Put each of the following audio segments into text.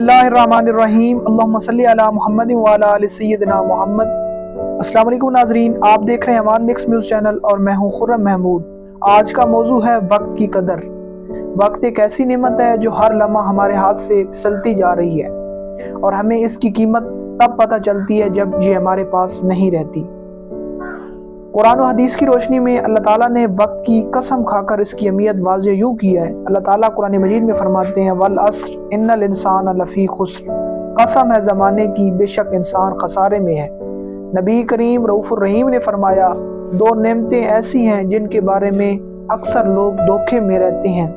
बिस्मिल्लाहिर्रहमानिर्रहीम अल्लाहुम्मा सल्ली अला मुहम्मद व अला आलि सय्यिदना मुहम्मद। अस्सलाम वालेकुम नाज़रीन, आप देख रहे हैं अमान मिक्स न्यूज़ चैनल और मैं हूं खुर्रम महमूद। आज का मौजू है वक्त की कदर। वक्त एक ऐसी नेमत है जो हर लम्हा हमारे हाथ से फिसलती जा रही है और हमें इसकी कीमत तब पता चलती है जब ये हमारे पास नहीं रहती। कुरान और हदीस की रोशनी में अल्लाह ताला ने वक्त की कसम खाकर इसकी अहमियत वाज़ेह यूँ की है। अल्लाह ताला कुरान मजीद में फरमाते हैं, वल अस्र इन्नल इंसान लफ़ी खुस्र, कसम है ज़माने की, बेशक इंसान खसारे में है। नबी करीम रऊफ़ुर रहीम ने फरमाया, दो नेमतें ऐसी हैं जिनके बारे में अक्सर लोग धोखे में रहते हैं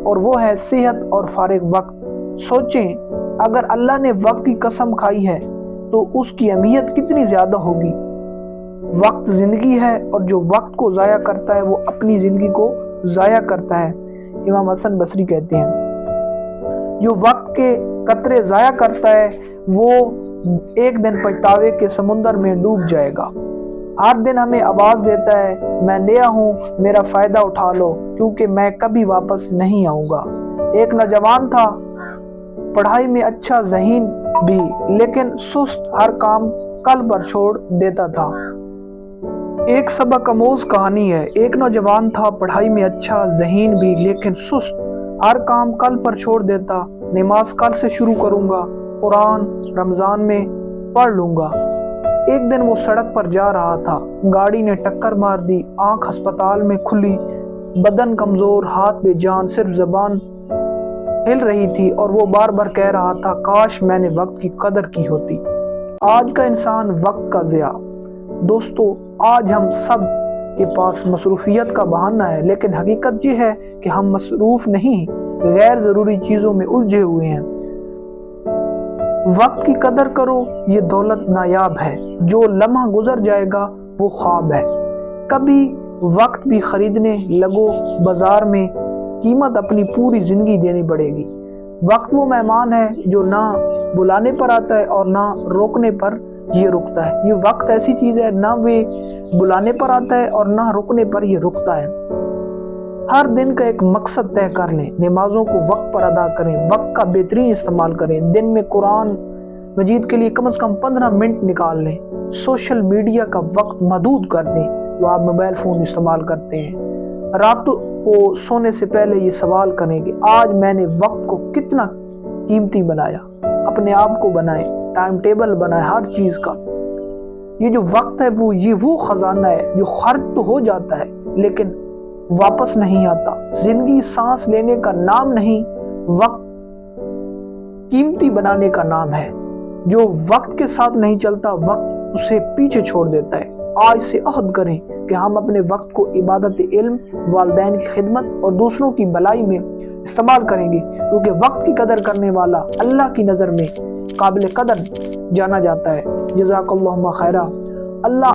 और वो है सेहत और फारिग वक्त। सोचें, अगर अल्लाह ने वक्त की कसम खाई है तो उसकी अहमियत कितनी ज़्यादा होगी। वक्त ज़िंदगी है और जो वक्त को ज़ाया करता है वो अपनी ज़िंदगी को ज़ाया करता है। इमाम हसन बसरी कहते हैं, जो वक्त के कतरे ज़ाया करता है वो एक दिन पछतावे के समुंदर में डूब जाएगा। हर दिन हमें आवाज़ देता है, मैं नया हूँ, मेरा फ़ायदा उठा लो क्योंकि मैं कभी वापस नहीं आऊँगा। एक नौजवान था, पढ़ाई में अच्छा ज़हीन भी, लेकिन सुस्त, हर काम कल पर छोड़ देता था। एक सबक आमोज़ कहानी है। एक नौजवान था, पढ़ाई में अच्छा ज़हीन भी, लेकिन सुस्त, हर काम कल पर छोड़ देता। नमाज कल से शुरू करूँगा, कुरान रमज़ान में पढ़ लूँगा। एक दिन वो सड़क पर जा रहा था, गाड़ी ने टक्कर मार दी। आँख अस्पताल में खुली, बदन कमज़ोर, हाथ बेजान, सिर्फ ज़बान हिल रही थी और वो बार बार कह रहा था, काश मैंने वक्त की कदर की होती। आज का इंसान वक्त का ज़िया। दोस्तों, आज हम सब के पास मसरूफियत का बहाना है, लेकिन हकीकत ये है कि हम मसरूफ नहीं, गैर ज़रूरी चीज़ों में उलझे हुए हैं। वक्त की कदर करो, ये दौलत नायाब है। जो लम्हा गुजर जाएगा वो ख्वाब है। कभी वक्त भी खरीदने लगो बाजार में, कीमत अपनी पूरी ज़िंदगी देनी पड़ेगी। वक्त वो मेहमान है जो ना बुलाने पर आता है और ना रोकने पर ये रुकता है। ये वक्त ऐसी चीज़ है, ना वे बुलाने पर आता है और ना रुकने पर ये रुकता है। हर दिन का एक मकसद तय कर लें, नमाजों को वक्त पर अदा करें, वक्त का बेहतरीन इस्तेमाल करें। दिन में कुरान मजीद के लिए कम से कम 15 मिनट निकाल लें। सोशल मीडिया का वक्त महदूद कर दें जो आप मोबाइल फ़ोन इस्तेमाल करते हैं। रात को सोने से पहले ये सवाल करें कि आज मैंने वक्त को कितना कीमती बनाया। अपने आप को बनाएं, टाइम टेबल बनाएं हर चीज़ का। ये जो वक्त है वो खजाना है जो खर्च तो हो जाता है लेकिन वापस नहीं आता। जिंदगी सांस लेने का नाम नहीं, वक्त कीमती बनाने का नाम है। जो वक्त के साथ नहीं चलता, वक्त उसे पीछे छोड़ देता है। आज से अहद करें कि हम अपने वक्त को इबादत, इल्म, वालिदैन की खिदमत और दूसरों की भलाई में इस्तेमाल करेंगे, क्योंकि वक्त की कदर करने वाला अल्लाह की नज़र में काबिल कदर जाना जाता है। जज़ाकल्लाहु खैरा। अल्लाह